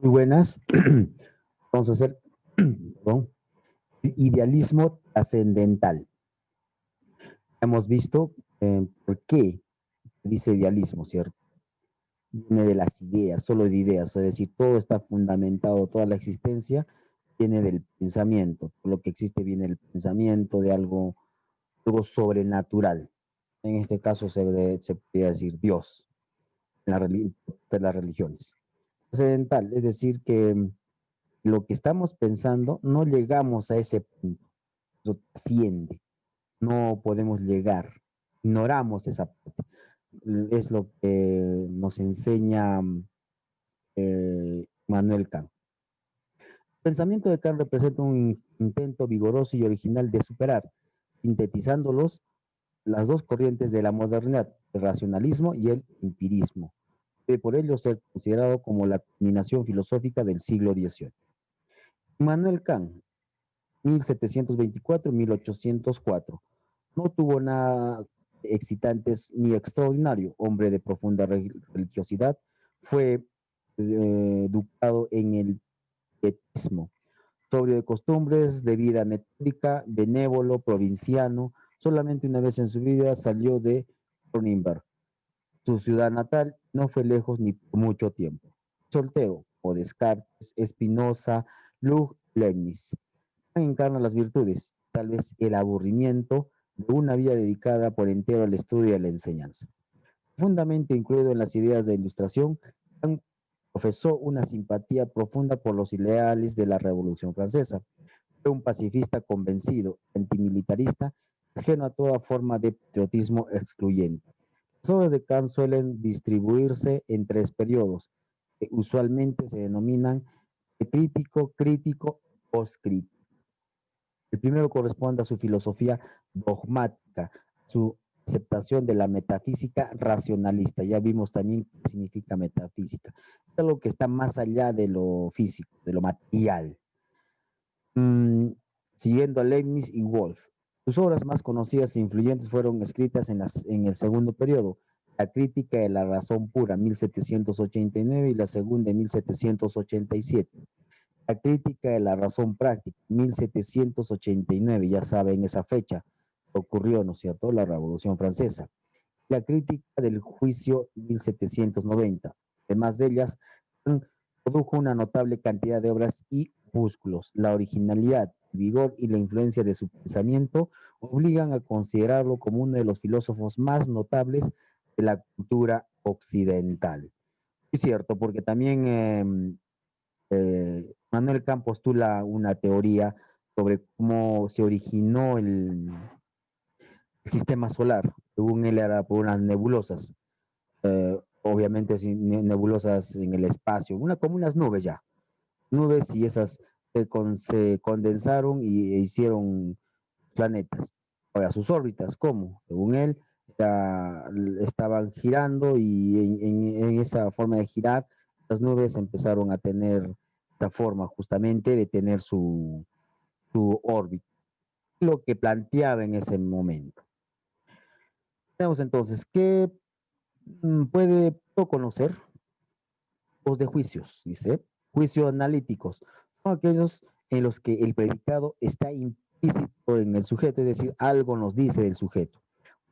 Muy buenas. Vamos a hacer perdón, idealismo trascendental. Hemos visto por qué dice idealismo, ¿cierto? Viene de las ideas, solo de ideas, es decir, todo está fundamentado, toda la existencia viene del pensamiento. Todo lo que existe viene del pensamiento, de algo sobrenatural. En este caso se podría decir Dios en de las religiones. Trascendental, es decir, que lo que estamos pensando, no llegamos a ese punto, eso trasciende, no podemos llegar, ignoramos esa parte. Es lo que nos enseña Manuel Kant. El pensamiento de Kant representa un intento vigoroso y original de superar, sintetizándolos, las dos corrientes de la modernidad, el racionalismo y el empirismo. Debe por ello ser considerado como la culminación filosófica del siglo XVIII. Manuel Kant, 1724-1804. No tuvo nada excitantes ni extraordinario. Hombre de profunda religiosidad, fue educado en el pietismo, sobrio de costumbres, de vida metódica, benévolo, provinciano. Solamente una vez en su vida salió de Nuremberg, su ciudad natal, no fue lejos ni por mucho tiempo. Soltero, o Descartes, Spinoza, Luc, Leibniz encarna las virtudes, tal vez el aburrimiento de una vida dedicada por entero al estudio y a la enseñanza. Profundamente incluido en las ideas de ilustración, Kant profesó una simpatía profunda por los ideales de la Revolución Francesa. Fue un pacifista convencido, antimilitarista, ajeno a toda forma de patriotismo excluyente. Las obras de Kant suelen distribuirse en tres periodos, que usualmente se denominan crítico, crítico, postcrítico. El primero corresponde a su filosofía dogmática, su aceptación de la metafísica racionalista. Ya vimos también qué significa metafísica. Es algo que está más allá de lo físico, de lo material. Siguiendo a Leibniz y Wolff. Sus obras más conocidas e influyentes fueron escritas en el segundo periodo, la crítica de la razón pura, 1789, y la segunda en 1787. La crítica de la razón práctica, 1789, ya saben esa fecha, ocurrió, ¿no es cierto?, la Revolución Francesa. La crítica del juicio, 1790. Además de ellas, produjo una notable cantidad de obras y opúsculos. La originalidad, el vigor y la influencia de su pensamiento obligan a considerarlo como uno de los filósofos más notables de la cultura occidental. Es cierto, porque también Manuel Kant postula una teoría sobre cómo se originó el sistema solar. Según él era por unas nebulosas, obviamente nebulosas en el espacio, como unas nubes ya, nubes, y esas se condensaron e hicieron planetas. Ahora, sus órbitas, ¿cómo? Según él, estaban girando, y en esa forma de girar, las nubes empezaron a tener esta forma justamente de tener su órbita, lo que planteaba en ese momento. Tenemos entonces, ¿qué puede conocer? Los de juicios, dice, juicios analíticos, son aquellos en los que el predicado está implícito en el sujeto, es decir, algo nos dice del sujeto.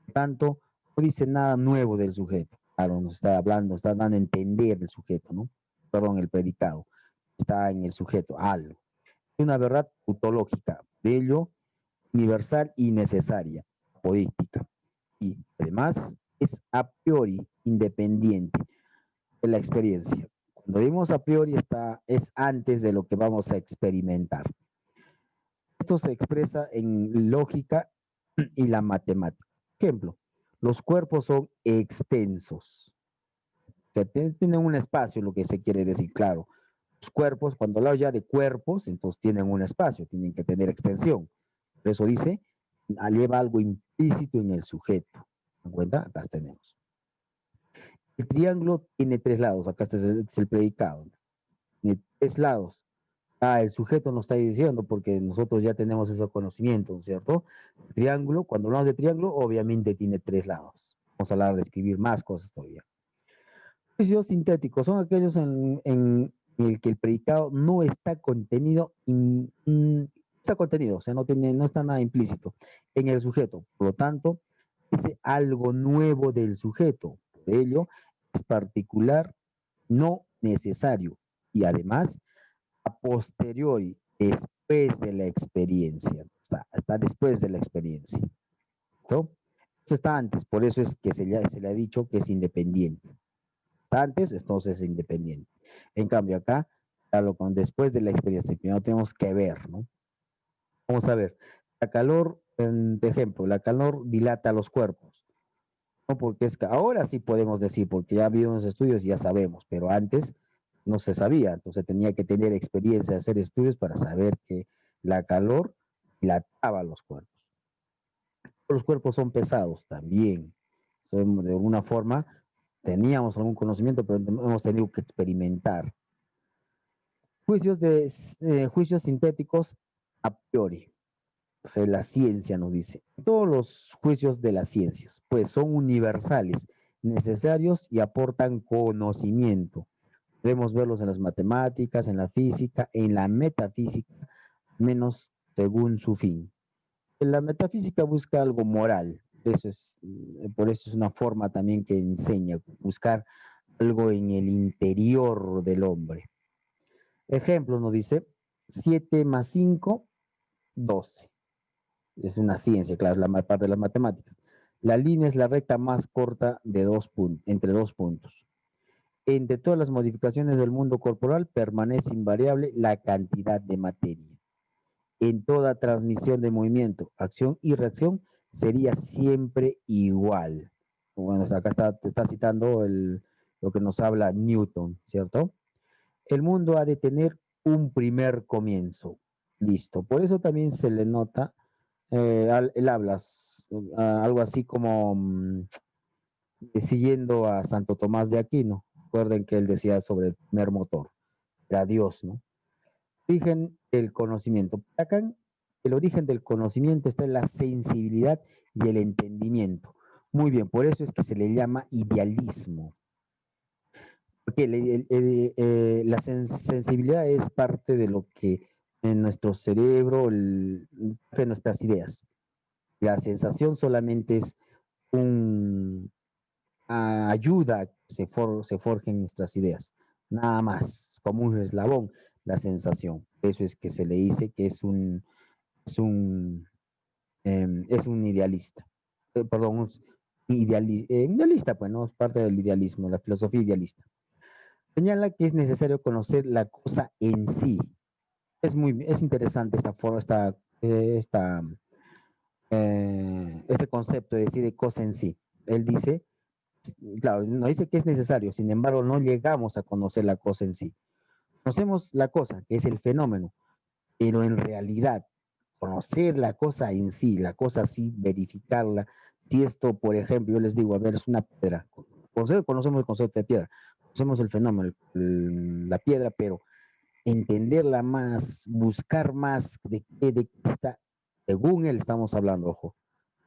Por tanto, no dice nada nuevo del sujeto. Claro, nos está hablando, está dando a entender el sujeto, ¿no? Perdón, el predicado. Está en el sujeto, algo. Es una verdad tautológica, bello, universal y necesaria, apodíctica. Y además es a priori independiente de la experiencia. Cuando dimos a priori es antes de lo que vamos a experimentar. Esto se expresa en lógica y la matemática. Ejemplo, los cuerpos son extensos. O sea, tienen un espacio, lo que se quiere decir, claro. Los cuerpos, cuando hablamos ya de cuerpos, entonces tienen un espacio, tienen que tener extensión. Por eso dice, lleva algo implícito en el sujeto. ¿Se dan cuenta? Acá tenemos. El triángulo tiene tres lados, acá es el predicado. Tiene tres lados. El sujeto nos está diciendo, porque nosotros ya tenemos ese conocimiento, ¿cierto? El triángulo, cuando hablamos de triángulo, obviamente tiene tres lados. Vamos a hablar de escribir más cosas todavía. Juicios sintéticos son aquellos en en el que el predicado no está contenido, está contenido, o sea, no está nada implícito en el sujeto. Por lo tanto, dice algo nuevo del sujeto. Por ello, es particular, no necesario. Y además, a posteriori, después de la experiencia. Está después de la experiencia. ¿No? Esto está antes, por eso es que se le ha dicho que es independiente. Está antes, entonces es independiente. En cambio, acá, después de la experiencia, primero tenemos que ver, ¿no? Vamos a ver. La calor, de ejemplo, la calor dilata los cuerpos. No, porque es que ahora sí podemos decir, porque ya ha habido unos estudios y ya sabemos, pero antes no se sabía, entonces tenía que tener experiencia de hacer estudios para saber que la calor dilataba los cuerpos. Los cuerpos son pesados también. Son, de alguna forma teníamos algún conocimiento, pero hemos tenido que experimentar. Juicios sintéticos a priori. O sea, la ciencia nos dice. Todos los juicios de las ciencias, pues son universales, necesarios y aportan conocimiento. Podemos verlos en las matemáticas, en la física, en la metafísica, menos según su fin. La metafísica busca algo moral, por eso es una forma también que enseña, buscar algo en el interior del hombre. Ejemplo, nos dice 7 más 5, 12. Es una ciencia, claro, es la parte de las matemáticas. La línea es la recta más corta de entre dos puntos. Entre todas las modificaciones del mundo corporal permanece invariable la cantidad de materia. En toda transmisión de movimiento, acción y reacción sería siempre igual. Bueno, acá está citando lo que nos habla Newton, ¿cierto? El mundo ha de tener un primer comienzo. Listo. Por eso también se le nota, él habla algo así como siguiendo a Santo Tomás de Aquino. Recuerden que él decía sobre el primer motor, era Dios, ¿no? Origen del conocimiento. Acá el origen del conocimiento está en la sensibilidad y el entendimiento. Muy bien, por eso es que se le llama idealismo. Porque la sensibilidad es parte de lo que en nuestro cerebro, de nuestras ideas. La sensación solamente es un ayuda a que se forjen nuestras ideas. Nada más, como un eslabón, la sensación. Eso es que se le dice que es un idealista. Perdón, un idealista, pues, ¿no? Es parte del idealismo, la filosofía idealista. Señala que es necesario conocer la cosa en sí. Es interesante esta forma, este concepto de decir de cosa en sí. Él dice, claro, nos dice que es necesario, sin embargo, no llegamos a conocer la cosa en sí. Conocemos la cosa, que es el fenómeno, pero en realidad, conocer la cosa en sí, la cosa así, verificarla, si esto, por ejemplo, yo les digo, a ver, es una piedra, conocemos el concepto de piedra, conocemos el fenómeno, la piedra, pero entenderla más, buscar más de qué está, según él estamos hablando, ojo,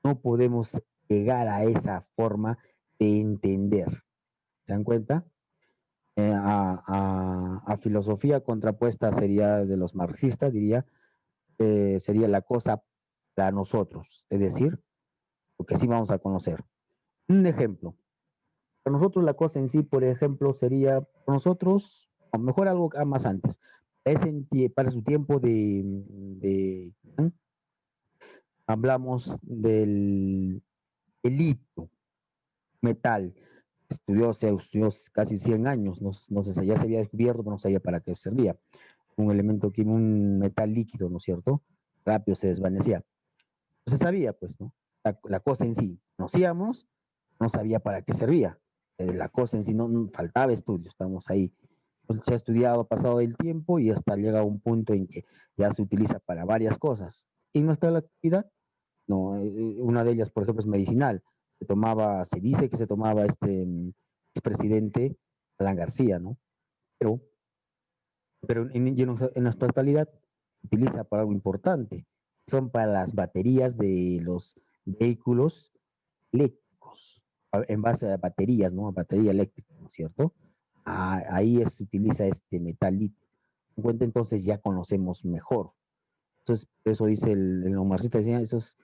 no podemos llegar a esa forma de entender. ¿Se dan cuenta? A filosofía contrapuesta sería de los marxistas, diría, sería la cosa para nosotros, es decir, lo que sí vamos a conocer. Un ejemplo, para nosotros la cosa en sí, por ejemplo, sería, para nosotros, o mejor algo más antes, para su tiempo hablamos del litio, metal, se estudió casi 100 años, no sé, ya se había descubierto, pero no sabía para qué servía. Un elemento químico, un metal líquido, ¿no es cierto? Rápido se desvanecía. No se sabía, pues, ¿no? La cosa en sí, conocíamos, no sabía para qué servía. La cosa en sí no faltaba estudio, estamos ahí. Entonces, se ha estudiado, ha pasado el tiempo y hasta llega a un punto en que ya se utiliza para varias cosas. Y nuestra actividad, no, una de ellas, por ejemplo, es medicinal. Se dice que se tomaba este expresidente Alan García, ¿no? Pero, en nuestra actualidad se utiliza para algo importante. Son para las baterías de los vehículos eléctricos, en base a baterías, ¿no? A batería eléctrica, ¿no es cierto? se utiliza este metal litio. En cuenta, entonces ya conocemos mejor. Entonces, eso dice los marxistas, decían, eso es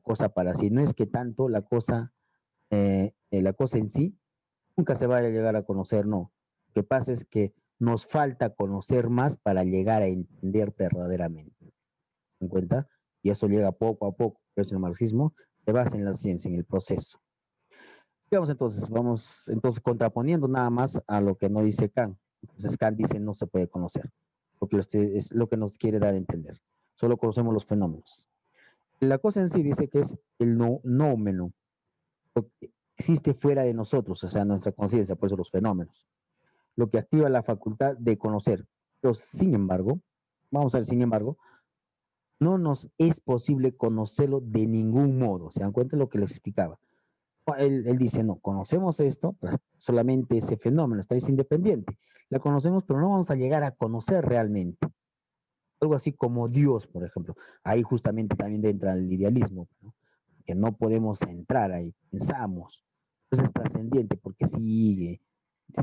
cosa para sí. No es que tanto la cosa en sí nunca se vaya a llegar a conocer, no. Lo que pasa es que nos falta conocer más para llegar a entender verdaderamente. ¿En cuenta? Y eso llega poco a poco. Pero el marxismo se basa en la ciencia, en el proceso. Vamos entonces contraponiendo nada más a lo que no dice Kant. Entonces Kant dice no se puede conocer, porque es lo que nos quiere dar a entender. Solo conocemos los fenómenos. La cosa en sí dice que es el noumeno, lo que existe fuera de nosotros, o sea, nuestra conciencia, por eso los fenómenos, lo que activa la facultad de conocer. Pero sin embargo, vamos a ver, sin embargo, no nos es posible conocerlo de ningún modo. ¿Se dan cuenta de lo que les explicaba? Él dice, no, conocemos esto, solamente ese fenómeno, es independiente. La conocemos, pero no vamos a llegar a conocer realmente. Algo así como Dios, por ejemplo. Ahí justamente también entra el idealismo, ¿no? Que no podemos entrar ahí, pensamos. Entonces es trascendiente, porque si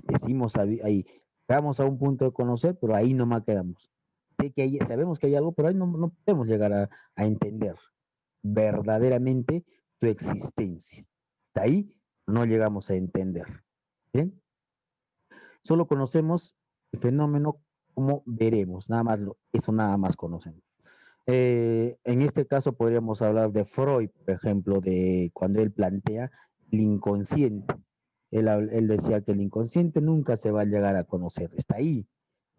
decimos ahí, llegamos a un punto de conocer, pero ahí nomás quedamos. Sé que sabemos que hay algo, pero ahí no podemos llegar a entender verdaderamente su existencia. Hasta ahí no llegamos a entender. ¿Bien? Solo conocemos el fenómeno como veremos, nada más, eso nada más conocemos. En este caso podríamos hablar de Freud, por ejemplo, de cuando él plantea el inconsciente. Él decía que el inconsciente nunca se va a llegar a conocer, está ahí,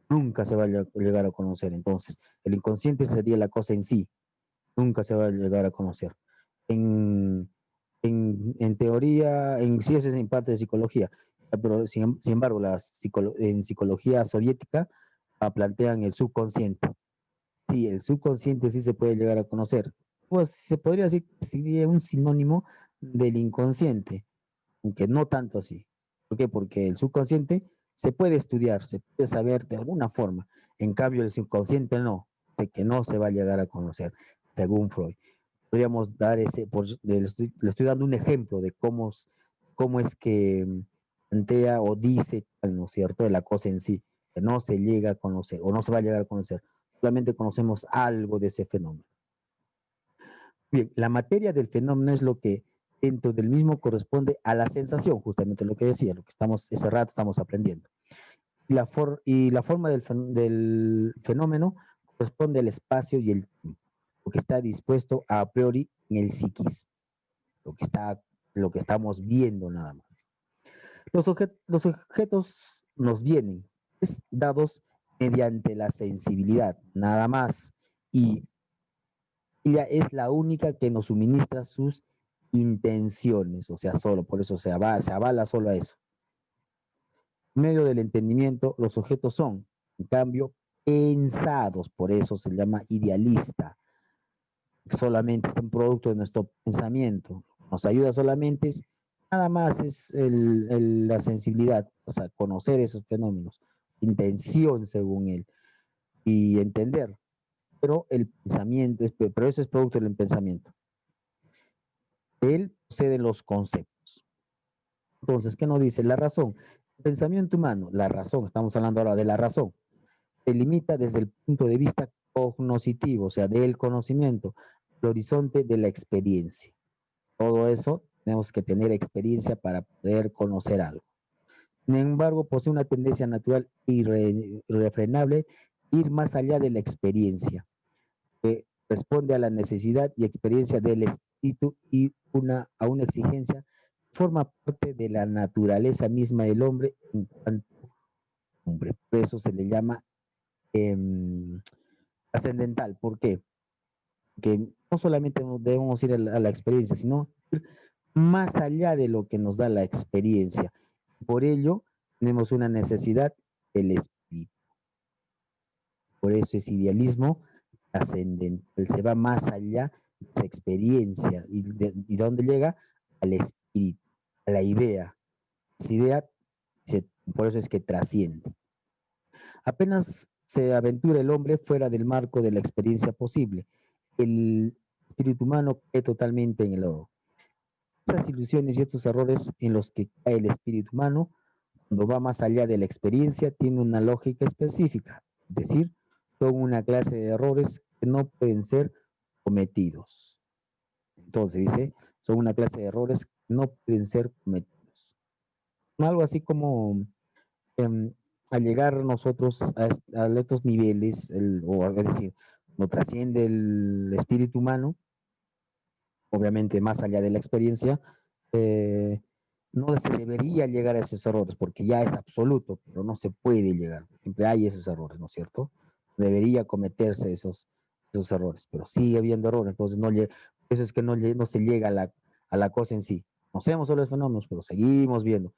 nunca se va a llegar a conocer. Entonces, el inconsciente sería la cosa en sí, nunca se va a llegar a conocer. En, en teoría, en ciencias en parte de psicología, pero sin embargo, en psicología soviética plantean el subconsciente. Sí, el subconsciente sí se puede llegar a conocer. Pues se podría decir que sería un sinónimo del inconsciente, aunque no tanto así. ¿Por qué? Porque el subconsciente se puede estudiar, se puede saber de alguna forma. En cambio, el subconsciente no, de que no se va a llegar a conocer, según Freud. Podríamos dar le estoy dando un ejemplo de cómo es que plantea o dice, ¿no es cierto?, de la cosa en sí, que no se llega a conocer o no se va a llegar a conocer. Solamente conocemos algo de ese fenómeno. Bien, la materia del fenómeno es lo que dentro del mismo corresponde a la sensación, justamente lo que decía, lo que ese rato estamos aprendiendo. Y la forma del fenómeno corresponde al espacio y el tiempo, lo que está dispuesto a priori en el psiquismo, lo que estamos viendo nada más. Los objetos nos vienen dados mediante la sensibilidad, nada más, y ella es la única que nos suministra sus intenciones, o sea, solo, por eso se avala solo a eso. En medio del entendimiento, los objetos son, en cambio, pensados, por eso se llama idealista. Solamente es un producto de nuestro pensamiento. Nos ayuda solamente, nada más es la sensibilidad, o sea, conocer esos fenómenos, intención según él, y entender. Pero el pensamiento, pero eso es producto del pensamiento. Él posee los conceptos. Entonces, ¿qué nos dice? La razón. El pensamiento humano, la razón, estamos hablando ahora de la razón, se limita desde el punto de vista cognoscitivo, o sea, del conocimiento, el horizonte de la experiencia. Todo eso tenemos que tener experiencia para poder conocer algo. Sin embargo, posee una tendencia natural irrefrenable ir más allá de la experiencia, que responde a la necesidad y experiencia del espíritu y a una exigencia forma parte de la naturaleza misma del hombre en cuanto hombre. Por eso se le llama trascendental. ¿Por qué? Porque no solamente debemos ir a la experiencia, sino ir más allá de lo que nos da la experiencia. Por ello, tenemos una necesidad del espíritu. Por eso es idealismo trascendental, se va más allá de esa experiencia. ¿Y dónde llega? Al espíritu, a la idea. Esa idea, por eso es que trasciende. Apenas se aventura el hombre fuera del marco de la experiencia posible, el espíritu humano cree totalmente en el oro. Esas ilusiones y estos errores en los que cae el espíritu humano cuando va más allá de la experiencia, tiene una lógica específica, es decir, son una clase de errores que no pueden ser cometidos. Entonces dice, son una clase de errores que no pueden ser cometidos. Algo así como em, al llegar nosotros a estos niveles, o es decir, no trasciende el espíritu humano, obviamente más allá de la experiencia, eh, no se debería llegar a esos errores, porque ya es absoluto, pero no se puede llegar. Siempre hay esos errores, ¿no es cierto? Debería cometerse esos errores, pero sigue habiendo errores, entonces eso es que no se llega a la cosa en sí. Conocemos solo los fenómenos, pero seguimos viendo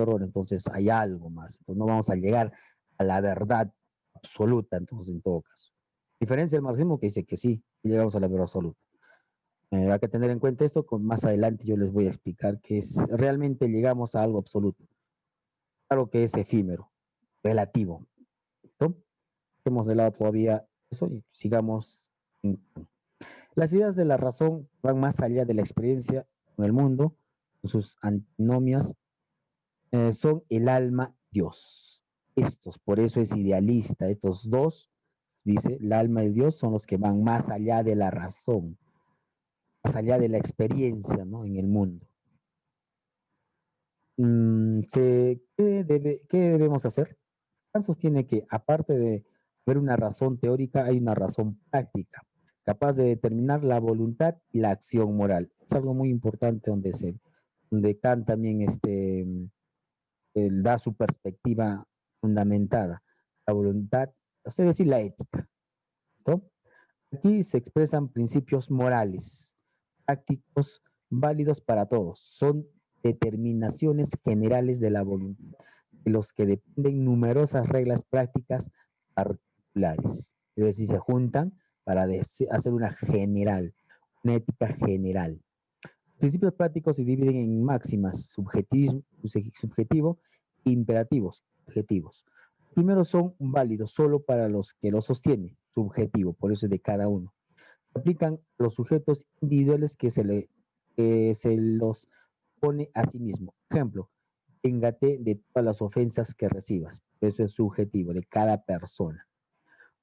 errores, entonces hay algo más, entonces no vamos a llegar a la verdad absoluta, entonces en todo caso. Diferencia del marxismo que dice que sí, llegamos a la verdad absoluta. Hay que tener en cuenta esto, con más adelante yo les voy a explicar que realmente llegamos a algo absoluto. Claro que es efímero, relativo. ¿No? Hemos de lado todavía eso y sigamos. Las ideas de la razón van más allá de la experiencia en el mundo, sus antinomias son el alma Dios. Por eso es idealista, estos dos, dice, el alma y Dios son los que van más allá de la razón, más allá de la experiencia, ¿no? En el mundo. ¿Qué debemos hacer? Kant sostiene que, aparte de ver una razón teórica, hay una razón práctica, capaz de determinar la voluntad y la acción moral. Es algo muy importante donde Kant también él da su perspectiva fundamentada, la voluntad, es decir, la ética. ¿Listo? Aquí se expresan principios morales, prácticos, válidos para todos. Son determinaciones generales de la voluntad, de los que dependen numerosas reglas prácticas particulares. Es decir, se juntan para hacer una ética general. Los principios prácticos se dividen en máximas, subjetivo e imperativos, objetivos. Los primeros son válidos solo para los que los sostienen, subjetivo, por eso es de cada uno. Se aplican a los sujetos individuales que se los pone a sí mismo. Ejemplo, véngate de todas las ofensas que recibas. Eso es subjetivo, de cada persona.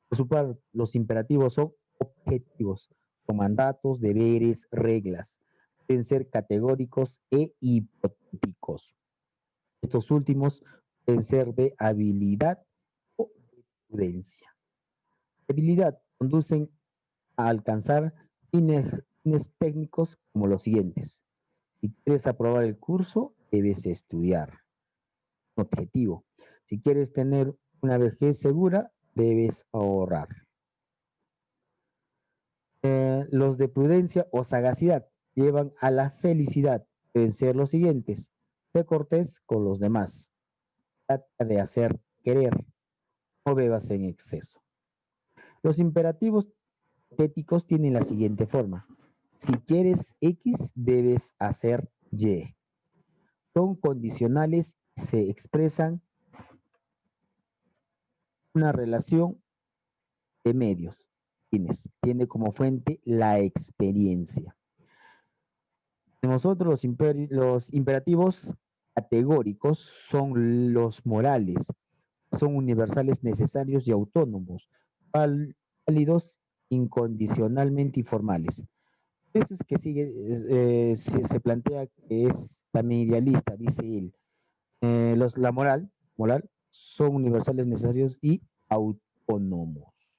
Por su parte, los imperativos son objetivos, con mandatos, deberes, reglas. Pueden ser categóricos e hipotéticos. Estos últimos pueden ser de habilidad o de prudencia. Habilidad conducen a alcanzar fines técnicos como los siguientes. Si quieres aprobar el curso, debes estudiar. Objetivo. Si quieres tener una vejez segura, debes ahorrar. Los de prudencia o sagacidad llevan a la felicidad. Pueden ser los siguientes. Sé cortés con los demás. Trata de hacer querer. No bebas en exceso. Los imperativos éticos tienen la siguiente forma. Si quieres X, debes hacer Y. Son condicionales y se expresan una relación de medios. Tiene como fuente la experiencia. Nosotros los imperativos categóricos son los morales, son universales, necesarios y autónomos, válidos incondicionalmente y formales. Eso es que se plantea que es también idealista, dice él. La moral son universales, necesarios y autónomos.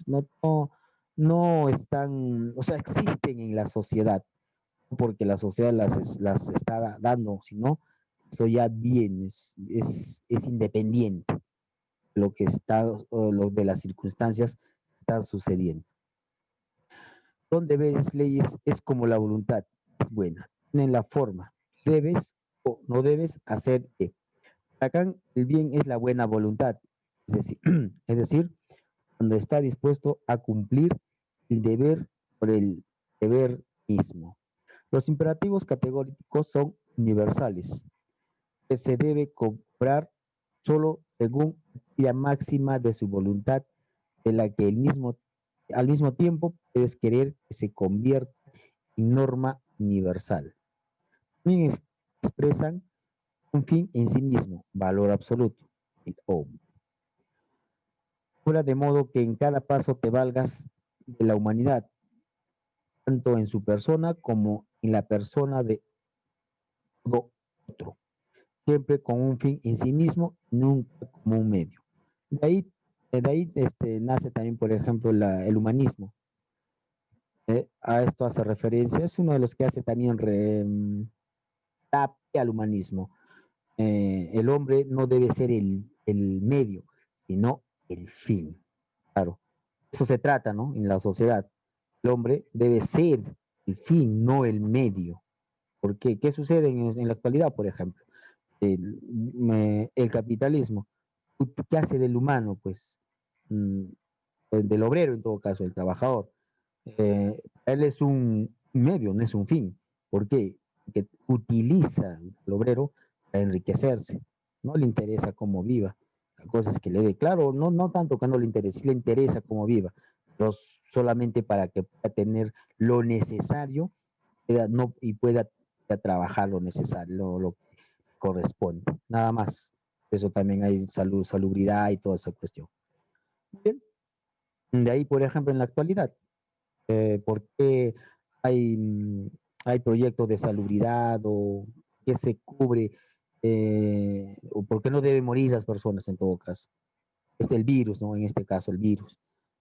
No, no, no están, o sea, existen en la sociedad, porque la sociedad las está dando, sino eso ya viene, es independiente lo que está, lo de las circunstancias que están sucediendo. Son deberes, leyes, es como la voluntad, es buena, tienen la forma, debes o no debes hacer que. Acá el bien es la buena voluntad, es decir, cuando está dispuesto a cumplir el deber por el deber mismo. Los imperativos categóricos son universales, que se debe comprar solo según la máxima de su voluntad, de la que al mismo tiempo puedes querer que se convierta en norma universal. También expresan un fin en sí mismo, valor absoluto. Obra de modo que en cada paso te valgas de la humanidad, tanto en su persona como en la persona de todo otro, siempre con un fin en sí mismo, nunca como un medio. De ahí, nace también, por ejemplo, el humanismo. A esto hace referencia, es uno de los que hace también tapia al humanismo. El hombre no debe ser el medio, sino el fin. Claro, eso se trata, ¿no? En la sociedad. El hombre debe ser el fin, no el medio. ¿Por qué? ¿Qué sucede en la actualidad, por ejemplo? El capitalismo. ¿Qué hace del humano? Pues del obrero en todo caso, el trabajador. Él es un medio, no es un fin. ¿Por qué? Porque utiliza al obrero para enriquecerse. No le interesa cómo viva. La cosa es que le dé, claro, no tanto que no le interese, sí le interesa cómo viva, pero solamente para que pueda tener lo necesario y pueda trabajar lo necesario, lo que corresponde. Nada más. Eso también hay salubridad y toda esa cuestión. Bien. De ahí, por ejemplo, en la actualidad, ¿por qué hay, hay proyectos de salubridad o qué se cubre o por qué no deben morir las personas en todo caso? El virus, ¿no? En este caso, el virus.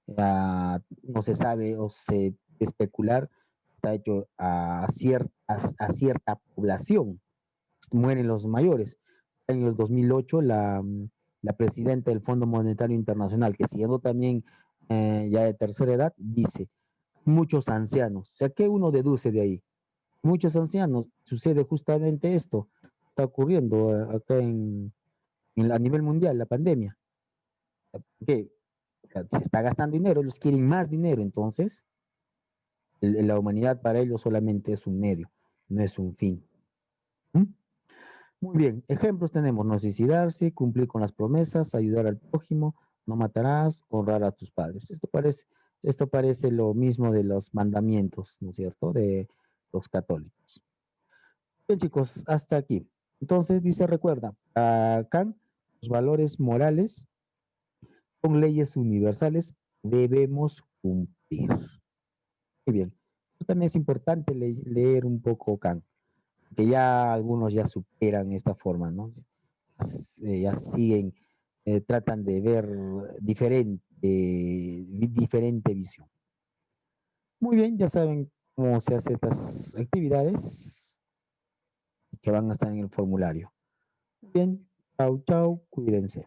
No se sabe o se especular, está hecho a cierta población, mueren los mayores. En el 2008, la presidenta del Fondo Monetario Internacional, que siendo también ya de tercera edad, dice, muchos ancianos. O sea, ¿qué uno deduce de ahí? Muchos ancianos. Sucede justamente esto. Está ocurriendo acá a nivel mundial, la pandemia. ¿Qué? Se está gastando dinero, ellos quieren más dinero, entonces la humanidad para ellos solamente es un medio, no es un fin. ¿Mm? Muy bien, ejemplos tenemos: no suicidarse, cumplir con las promesas, ayudar al prójimo, no matarás, honrar a tus padres. Esto parece lo mismo de los mandamientos, ¿no es cierto?, de los católicos. Bien, chicos, hasta aquí. Entonces dice, recuerda, Kant, los valores morales son leyes universales, debemos cumplir. Muy bien. También es importante leer un poco Kant, que ya algunos ya superan esta forma, ¿no? Ya siguen, tratan de ver diferente visión. Muy bien, ya saben cómo se hacen estas actividades que van a estar en el formulario. Bien, chau, chau, cuídense.